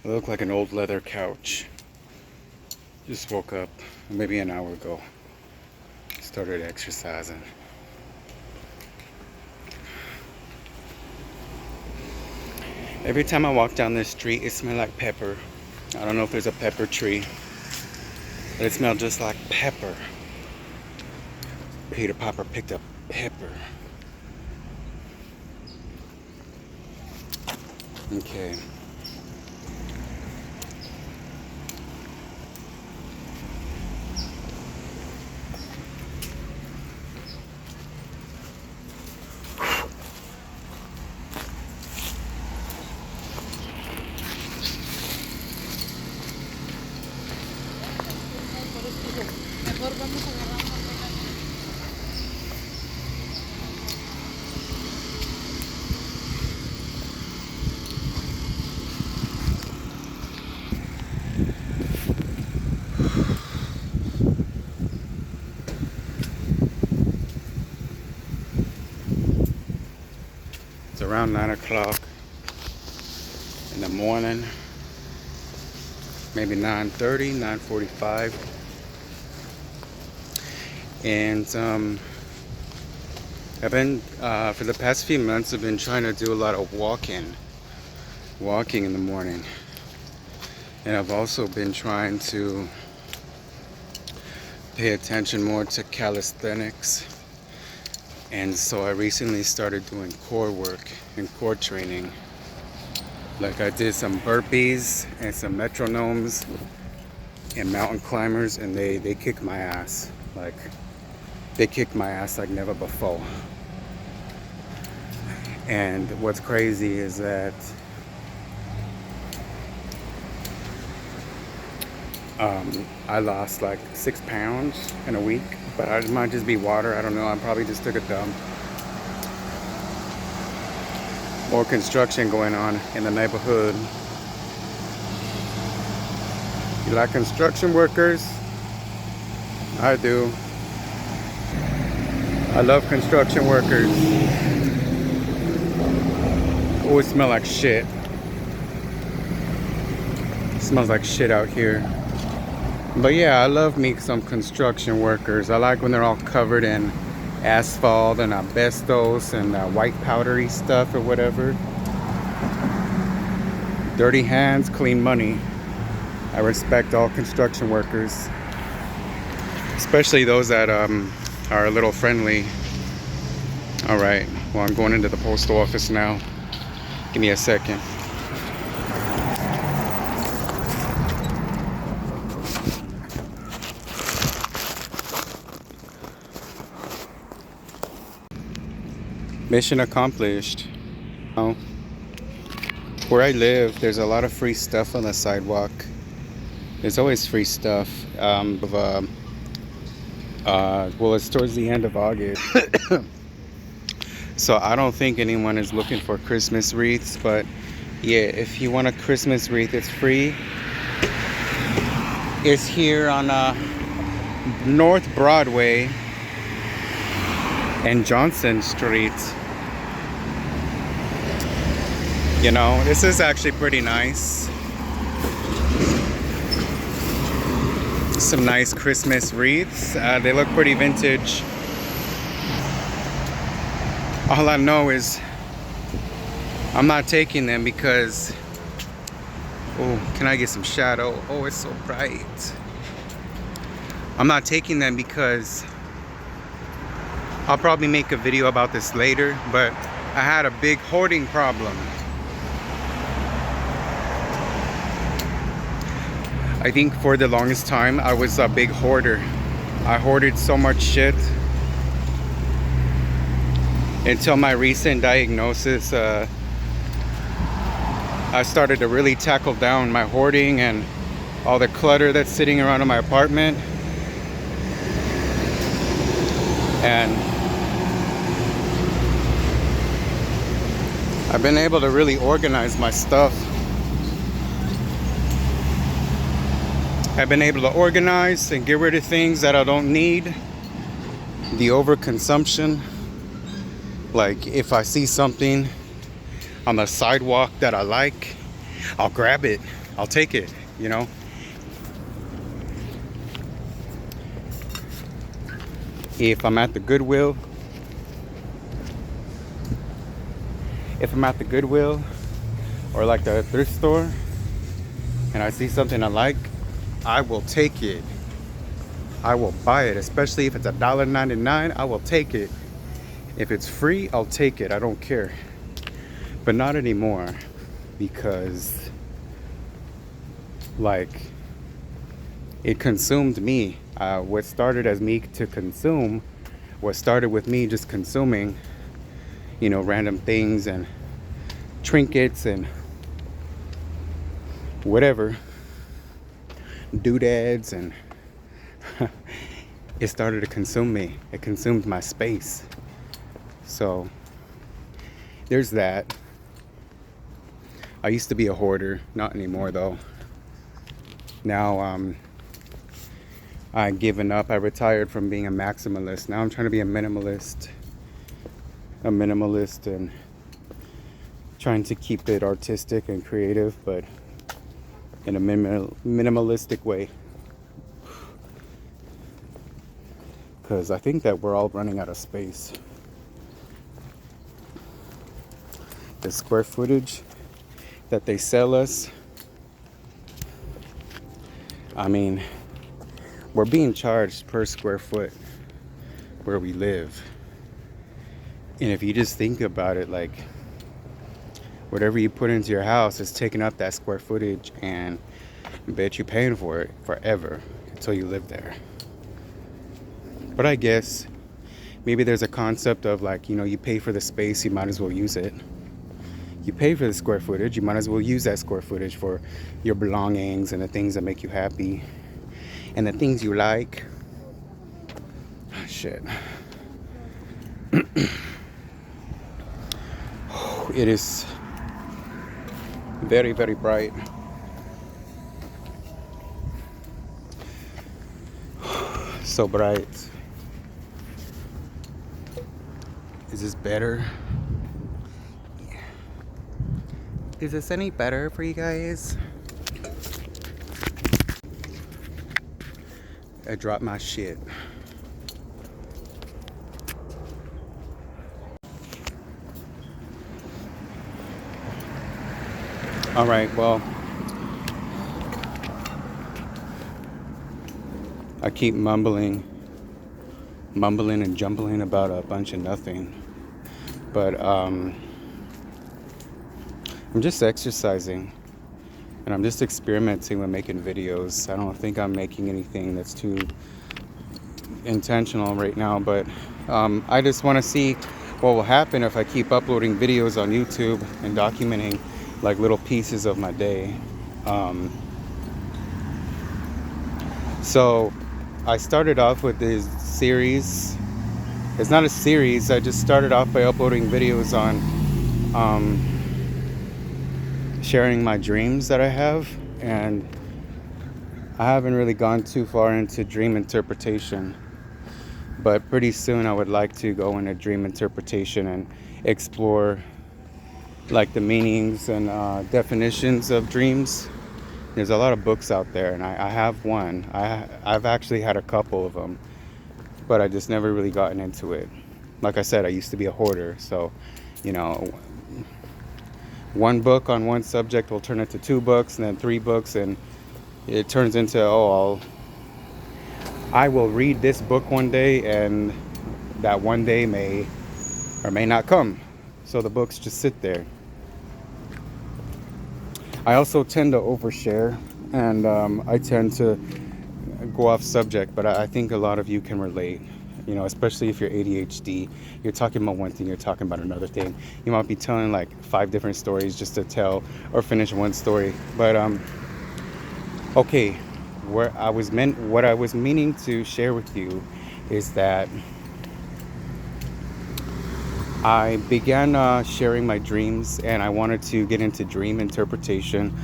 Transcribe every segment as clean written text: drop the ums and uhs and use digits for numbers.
I look like an old leather couch. Just woke up maybe an hour ago. Started exercising. Every time I walk down this street, it smells like pepper. I don't know if there's a pepper tree, but it smells just like pepper. Peter Piper picked up pepper. Okay. It's around 9 o'clock in the morning, maybe 9:30, 9:45. And I've been, for the past few months, I've been trying to do a lot of walking in the morning. And I've also been trying to pay attention more to calisthenics. And so I recently started doing core work and core training. Like I did some burpees and some metronomes and mountain climbers, and they kicked my ass. Like they kicked my ass like never before. And what's crazy is that I lost like 6 pounds in a week, but it might just be water. I don't know. I probably just took a dump. More construction going on in the neighborhood. You like construction workers? I do. I love construction workers. Oh, it smells like shit. It smells like shit out here. But yeah, I love me some construction workers. I like when they're all covered in asphalt and asbestos and white powdery stuff or whatever. Dirty hands, clean money. I respect all construction workers, especially those that are a little friendly. All right, well, I'm going into the postal office now. Give me a second. Mission accomplished. Oh. Where I live, there's a lot of free stuff on the sidewalk. There's always free stuff. Well, it's towards the end of August. So I don't think anyone is looking for Christmas wreaths, but yeah, if you want a Christmas wreath, it's free. It's here on North Broadway and Johnson Street. You know, this is actually pretty nice. Some nice Christmas wreaths. They look pretty vintage. All I know is I'm not taking them because, oh, can I get some shadow? Oh, it's so bright. I'm not taking them because I'll probably make a video about this later, but I had a big hoarding problem. I think for the longest time I was a big hoarder. I hoarded so much shit until my recent diagnosis. I started to really tackle down my hoarding and all the clutter that's sitting around in my apartment. And I've been able to really organize my stuff. I've been able to organize and get rid of things that I don't need. The overconsumption. Like if I see something on the sidewalk that I like, I'll grab it. I'll take it, you know. If I'm at the Goodwill, or like the thrift store and I see something I like, I will take it. I will buy it, especially if it's $1.99. I will take it. If it's free, I'll take it. I don't care. But not anymore, because like it consumed me. What started as me to consume, what started with me just consuming, you know, random things and trinkets and whatever, doodads, and it started to consume me. It consumed my space. So there's that. I used to be a hoarder, not anymore though. Now I've given up. I retired from being a maximalist. Now I'm trying to be a minimalist and trying to keep it artistic and creative, but in a minimalistic way. Because I think that we're all running out of space. The square footage that they sell us, I mean, we're being charged per square foot where we live. And if you just think about it, like, whatever you put into your house is taking up that square footage, and I bet you're paying for it forever until you live there. But I guess maybe there's a concept of like, you know, you pay for the space, you might as well use it. You pay for the square footage, you might as well use that square footage for your belongings and the things that make you happy and the things you like. Shit. It is very, very bright. So bright. Is this better? Yeah. Is this any better for you guys? I dropped my shit. All right, well, I keep mumbling and jumbling about a bunch of nothing. But I'm just exercising and I'm just experimenting with making videos. I don't think I'm making anything that's too intentional right now, but I just want to see what will happen if I keep uploading videos on YouTube and documenting like little pieces of my day. So I started off with this series. It's not a series. I just started off by uploading videos on sharing my dreams that I have, and I haven't really gone too far into dream interpretation, but pretty soon I would like to go into dream interpretation and explore like the meanings and definitions of dreams. There's a lot of books out there, and I have one. I've actually had a couple of them, but I just never really gotten into it. Like I said, I used to be a hoarder, so you know, one book on one subject will turn into 2 books and then 3 books, and it turns into, I will read this book one day, and that one day may or may not come, so the books just sit there. I also tend to overshare, and I tend to go off subject, but I think a lot of you can relate, you know, especially if you're ADHD. You're talking about one thing, you're talking about another thing. You might be telling like 5 different stories just to tell or finish one story. But okay, what I was meaning to share with you is that I began sharing my dreams, and I wanted to get into dream interpretation.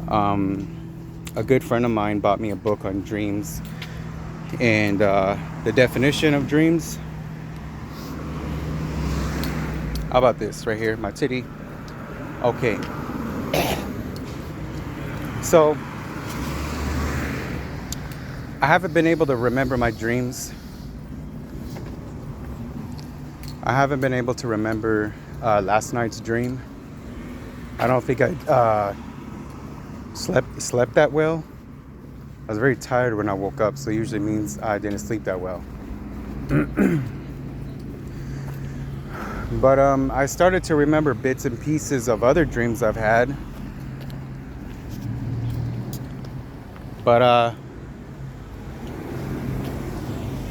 A good friend of mine bought me a book on dreams and the definition of dreams. How about this right here, my titty? Okay. So I haven't been able to remember my dreams. I haven't been able to remember last night's dream. I don't think I slept that well. I was very tired when I woke up, so it usually means I didn't sleep that well. But I started to remember bits and pieces of other dreams I've had. But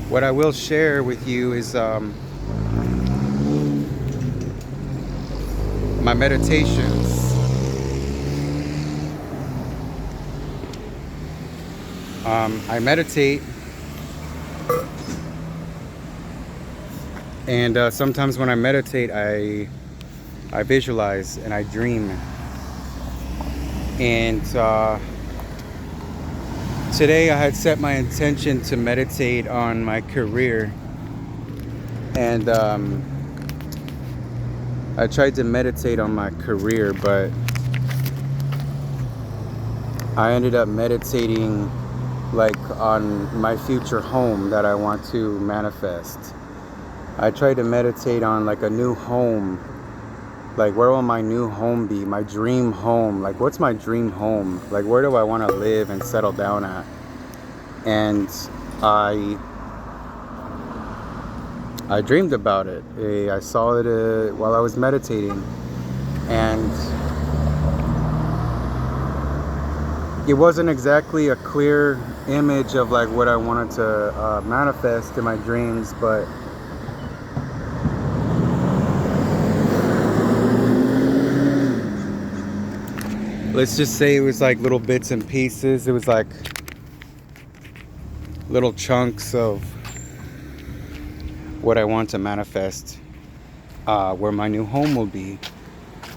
what I will share with you is my meditations. I meditate, and sometimes when I meditate, I visualize and I dream. And today I had set my intention to meditate on my career, and I tried to meditate on my career, but I ended up meditating like on my future home that I want to manifest. I tried to meditate on like a new home. Like, where will my new home be? My dream home. Like, what's my dream home? Like, where do I want to live and settle down at? And I dreamed about it. I saw it while I was meditating. And it wasn't exactly a clear image of like what I wanted to manifest in my dreams, but let's just say it was like little bits and pieces. It was like little chunks of what I want to manifest, where my new home will be.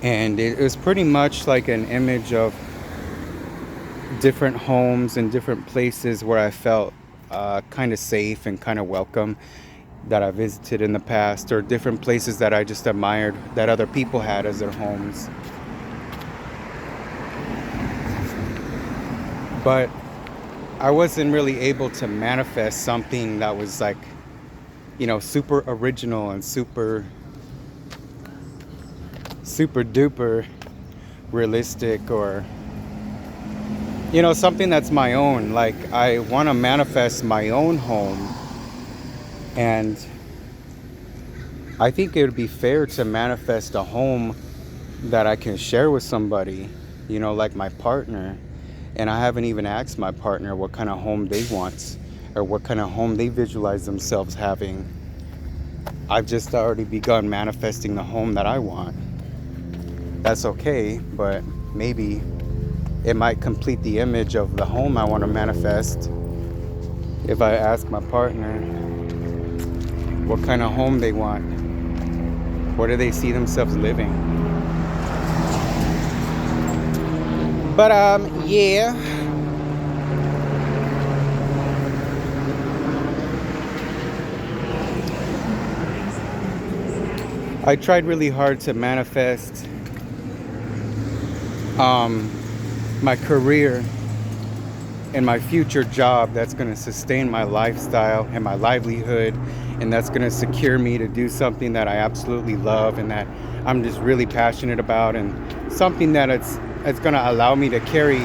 And it was pretty much like an image of different homes and different places where I felt kind of safe and kind of welcome, that I visited in the past, or different places that I just admired that other people had as their homes. But I wasn't really able to manifest something that was like, you know, super original and super duper realistic, or, you know, something that's my own. Like, I want to manifest my own home, and I think it would be fair to manifest a home that I can share with somebody, you know, like my partner. And I haven't even asked my partner what kind of home they want, or what kind of home they visualize themselves having. I've just already begun manifesting the home that I want. That's okay, but maybe it might complete the image of the home I want to manifest if I ask my partner what kind of home they want. Where do they see themselves living? But yeah. I tried really hard to manifest my career and my future job that's going to sustain my lifestyle and my livelihood, and that's going to secure me to do something that I absolutely love and that I'm just really passionate about, and something that it's going to allow me to carry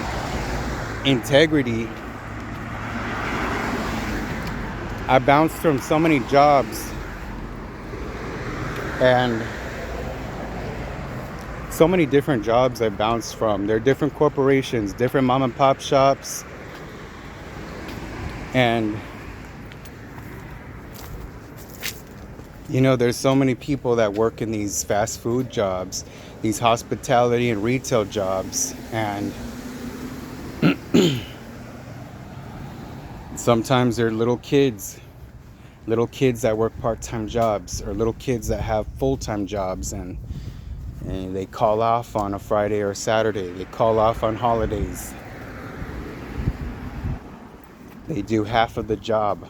integrity. I bounced from so many jobs and so many different jobs I bounced from. They're different corporations, different mom and pop shops. And, you know, there's so many people that work in these fast food jobs, these hospitality and retail jobs. And sometimes they're little kids that work part-time jobs, or little kids that have full-time jobs, and they call off on a Friday or Saturday. They call off on holidays. They do half of the job.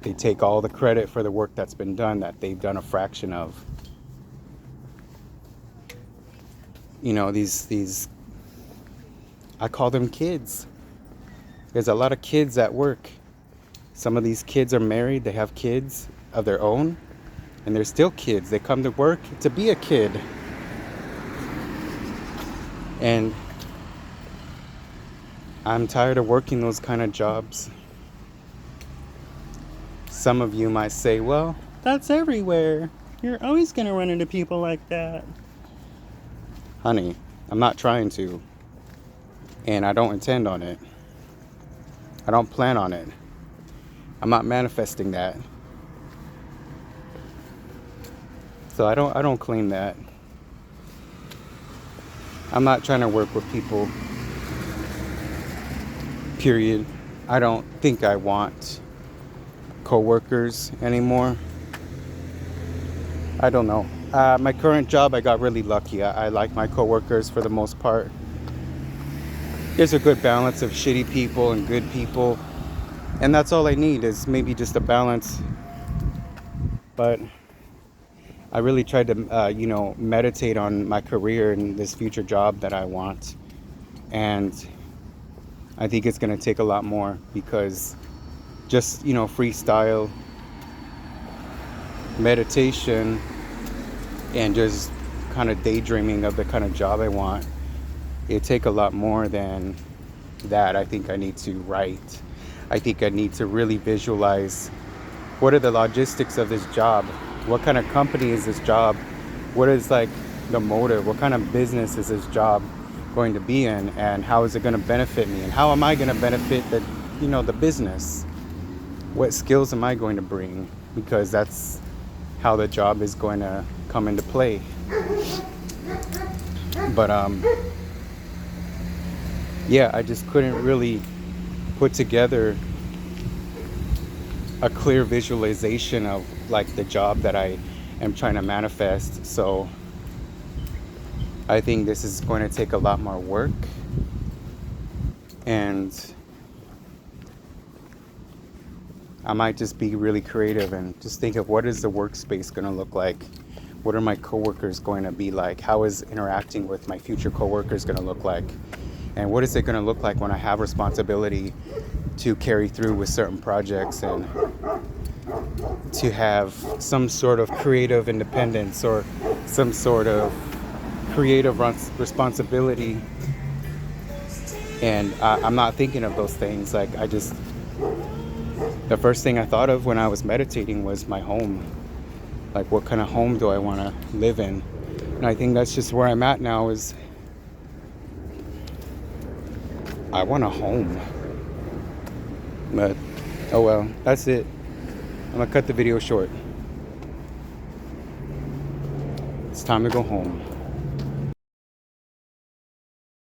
They take all the credit for the work that's been done that they've done a fraction of. You know, these I call them kids. There's a lot of kids at work. Some of these kids are married, they have kids of their own, and they're still kids. They come to work to be a kid. And I'm tired of working those kind of jobs. Some of you might say, well, that's everywhere. You're always going to run into people like that. Honey, I'm not trying to. And I don't intend on it. I don't plan on it. I'm not manifesting that. So I don't claim that. I'm not trying to work with people. Period. I don't think I want co-workers anymore. I don't know. My current job, I got really lucky. I like my co-workers for the most part. There's a good balance of shitty people and good people. And that's all I need, is maybe just a balance. But I really tried to, meditate on my career and this future job that I want. And I think it's going to take a lot more, because just, freestyle, meditation, and just kind of daydreaming of the kind of job I want, it'd take a lot more than that. I think I need to write. I think I need to really visualize what are the logistics of this job. What kind of company is this job? What is like the motive? What kind of business is this job going to be in, and how is it going to benefit me, and how am I going to benefit the business? What skills am I going to bring? Because that's how the job is going to come into play. But I just couldn't really put together a clear visualization of like the job that I am trying to manifest. So I think this is going to take a lot more work, and I might just be really creative and just think of what is the workspace going to look like? What are my coworkers going to be like? How is interacting with my future coworkers going to look like? And what is it going to look like when I have responsibility to carry through with certain projects, and to have some sort of creative independence or some sort of creative responsibility? And I'm not thinking of those things. Like, the first thing I thought of when I was meditating was my home. Like, what kind of home do I want to live in? And I think that's just where I'm at now, is I want a home. But, oh well, that's it. I'm gonna cut the video short. It's time to go home.